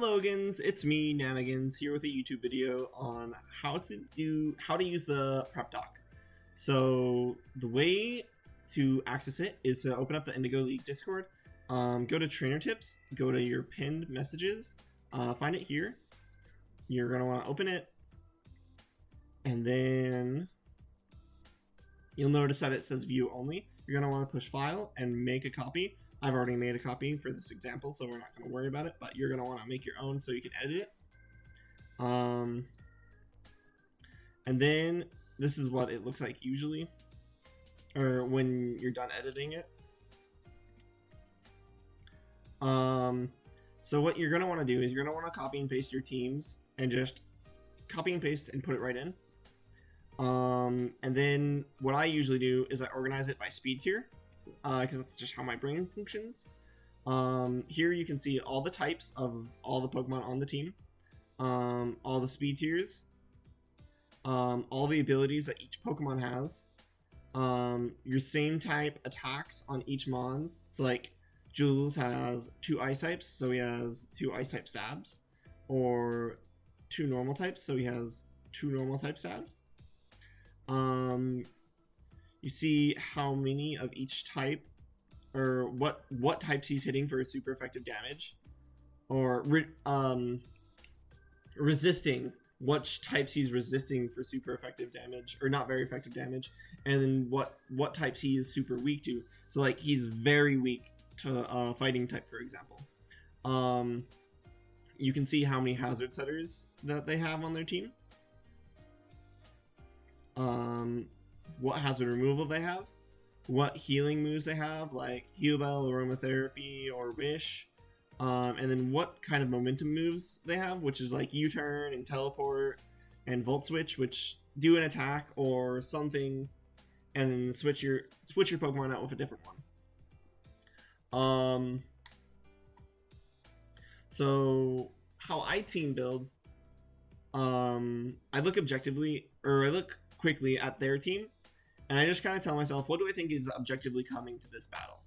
Logans, it's me, Nanigans, here with a YouTube video on how to use the prep doc. So the way to access it is to open up the Indigo League Discord, go to trainer tips, go to your pinned messages, find it here. You're gonna want to open it, and then you'll notice that it says view only. You're gonna want to push file and make a copy. I've already made a copy for this example, so we're not going to worry about it, but you're going to want to make your own so you can edit it. And then this is what it looks like usually, or when you're done editing it. So what you're going to want to do is you're going to want to copy and paste your teams and just copy and paste and put it right in. And then what I usually do is I organize it by speed tier. Because that's just how my brain functions. Here you can see all the types of all the Pokemon on the team, all the speed tiers, all the abilities that each Pokemon has, your same type attacks on each Mons. So like Jules has 2 ice types, so he has 2 ice type stabs, or 2 normal types, so he has 2 normal type stabs. You see how many of each type, or what types he's hitting for super effective damage, or resisting which types he's resisting for super effective damage, or not very effective damage, and then what types he is super weak to. So like he's very weak to fighting type, for example. You can see how many hazard setters that they have on their team. What hazard removal they have, what healing moves they have, like Heal Bell, Aromatherapy, or Wish, and then what kind of momentum moves they have, which is like U-Turn and Teleport and Volt Switch, which do an attack or something, and then switch your Pokemon out with a different one. So how I team build, I look objectively, or I look quickly at their team, and I just kind of tell myself, what do I think is objectively coming to this battle?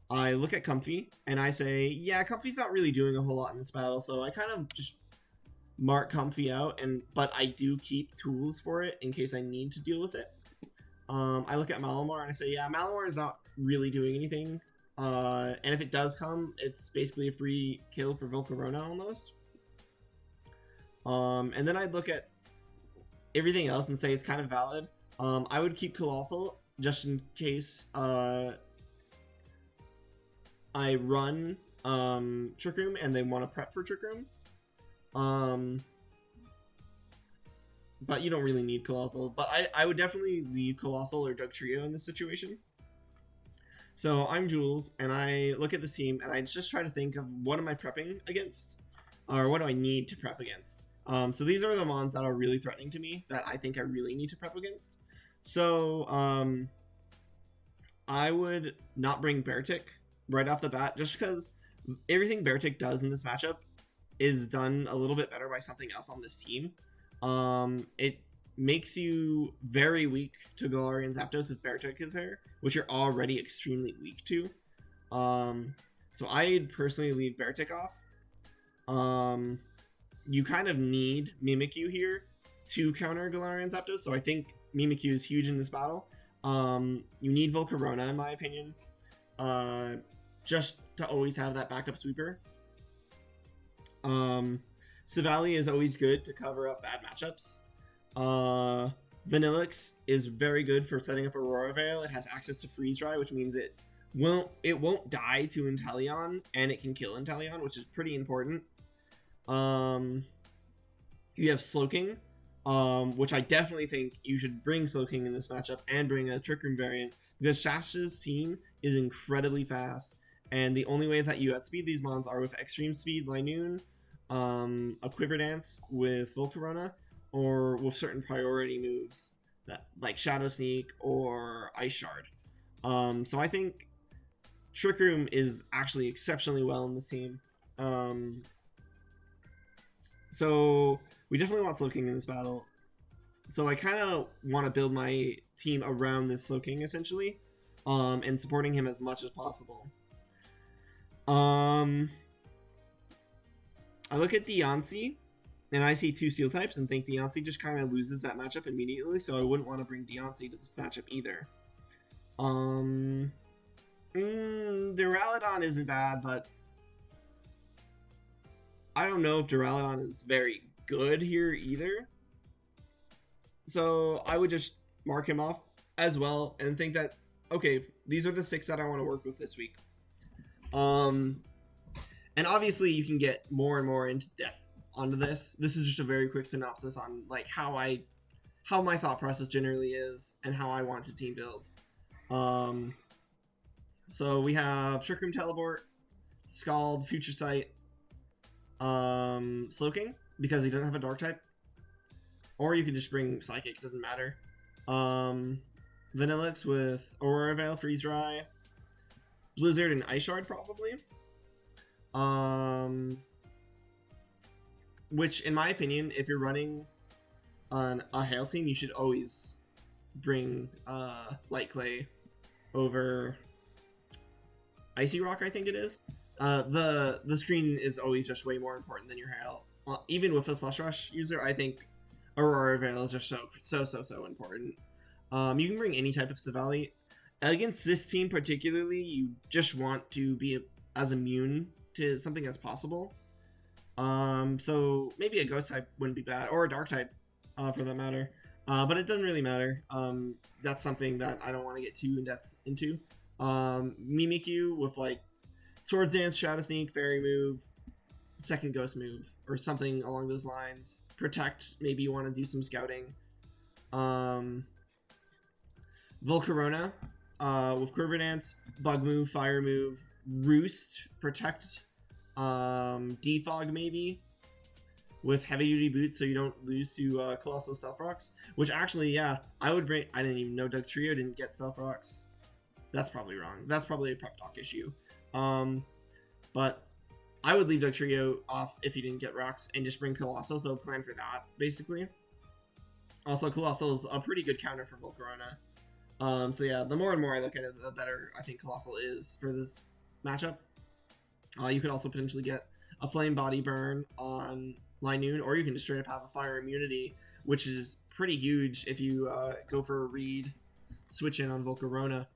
I look at Comfy, and I say, yeah, Comfy's not really doing a whole lot in this battle, so I kind of just mark Comfy out, but I do keep tools for it in case I need to deal with it. I look at Malamar, and I say, yeah, Malamar is not really doing anything, and if it does come, it's basically a free kill for Vulcarona almost. And then I'd look at everything else and say it's kind of valid. I would keep Colossal just in case I run Trick Room and they want to prep for Trick Room. But you don't really need Colossal. But I would definitely leave Colossal or Dugtrio in this situation. So I'm Jules, and I look at this team, and I just try to think of what am I prepping against? Or what do I need to prep against? So these are the mons that are really threatening to me that I think I really need to prep against. So I would not bring Beartic right off the bat, just because everything Beartic does in this matchup is done a little bit better by something else on this team. It makes you very weak to Galarian Zapdos if Beartic is there, which you're already extremely weak to. So I'd personally leave Beartic off. You kind of need Mimikyu here to counter Galarian Zapdos, so I think Mimikyu is huge in this battle. You need Vulcarona, in my opinion, just to always have that backup sweeper. Savali is always good to cover up bad matchups. Vanillix is very good for setting up Aurora Veil. It has access to Freeze Dry, which means it won't die to Inteleon, and it can kill Inteleon, which is pretty important. You have Slowking, which I definitely think you should bring Slowking in this matchup and bring a Trick Room variant, because Shash's team is incredibly fast, and the only way that you outspeed these mons are with Extreme Speed Linoon, a Quiver Dance with Volcarona, or with certain priority moves that like Shadow Sneak or Ice Shard. So I think Trick Room is actually exceptionally well in this team. So we definitely want Slowking in this battle. So I kind of want to build my team around this Slowking essentially, and supporting him as much as possible. I look at Deontay, and I see 2 steel types and think Deontay just kind of loses that matchup immediately, so I wouldn't want to bring Deontay to this matchup either. Duraludon isn't bad, but I don't know if Duraludon is very good here either. So I would just mark him off as well and think that, okay, these are the 6 that I want to work with this week. And obviously you can get more and more into depth onto this. This is just a very quick synopsis on like how my thought process generally is and how I want to team build. So we have Trick Room Teleport, Scald, Future Sight, Slowking, because he doesn't have a Dark type. Or you can just bring Psychic, doesn't matter. Vanillix with Aurora Veil, Freeze Dry, Blizzard, and Ice Shard probably. Which, in my opinion, if you're running on a Hail team, you should always bring Light Clay over Icy Rock, I think it is. The screen is always just way more important than your Hail. Even with a Slush Rush user, I think Aurora Veil is just so important. You can bring any type of Savali. Against this team particularly, you just want to be as immune to something as possible. So maybe a Ghost type wouldn't be bad, or a Dark type, for that matter. But it doesn't really matter. That's something that I don't want to get too in depth into. Mimikyu with like Swords Dance, Shadow Sneak, Fairy move, second Ghost move, or something along those lines. Protect, maybe you want to do some scouting. Vulcarona with Quiver Dance, Bug move, Fire move, Roost, Protect, Defog maybe, with Heavy Duty Boots so you don't lose to Colossal Stealth Rocks. Which actually, yeah, I would bring. I didn't even know Dugtrio didn't get Stealth Rocks. That's probably wrong. That's probably a prep talk issue. But I would leave Dugtrio off if you didn't get rocks and just bring Colossal, so plan for that, basically. Also, Colossal is a pretty good counter for Volcarona. So yeah, the more and more I look at it, the better I think Colossal is for this matchup. You could also potentially get a Flame Body Burn on Linoon, or you can just straight up have a Fire Immunity, which is pretty huge if you go for a read, switch in on Volcarona.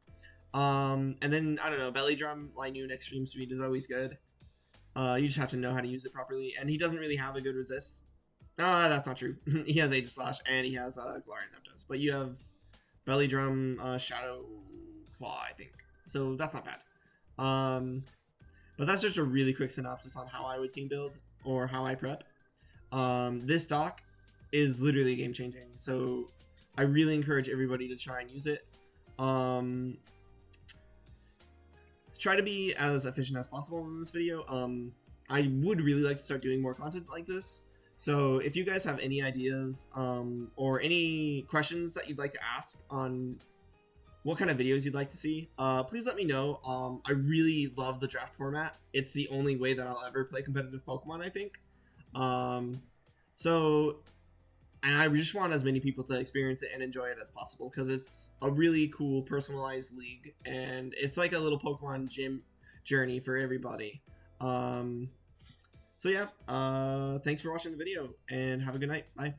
And then, I don't know, Belly Drum, Linoon, Extreme Speed is always good. You just have to know how to use it properly. And he doesn't really have a good resist. That's not true. He has Aegis Slash and he has Galarian Zapdos. But you have Belly Drum, Shadow Claw, I think. So that's not bad. But that's just a really quick synopsis on how I would team build or how I prep. This doc is literally game changing. So I really encourage everybody to try and use it. Try to be as efficient as possible in this video. I would really like to start doing more content like this. So if you guys have any ideas or any questions that you'd like to ask on what kind of videos you'd like to see, please let me know. I really love the draft format. It's the only way that I'll ever play competitive Pokemon, I think. And I just want as many people to experience it and enjoy it as possible because it's a really cool personalized league and it's like a little Pokemon gym journey for everybody. So yeah, thanks for watching the video and have a good night. Bye.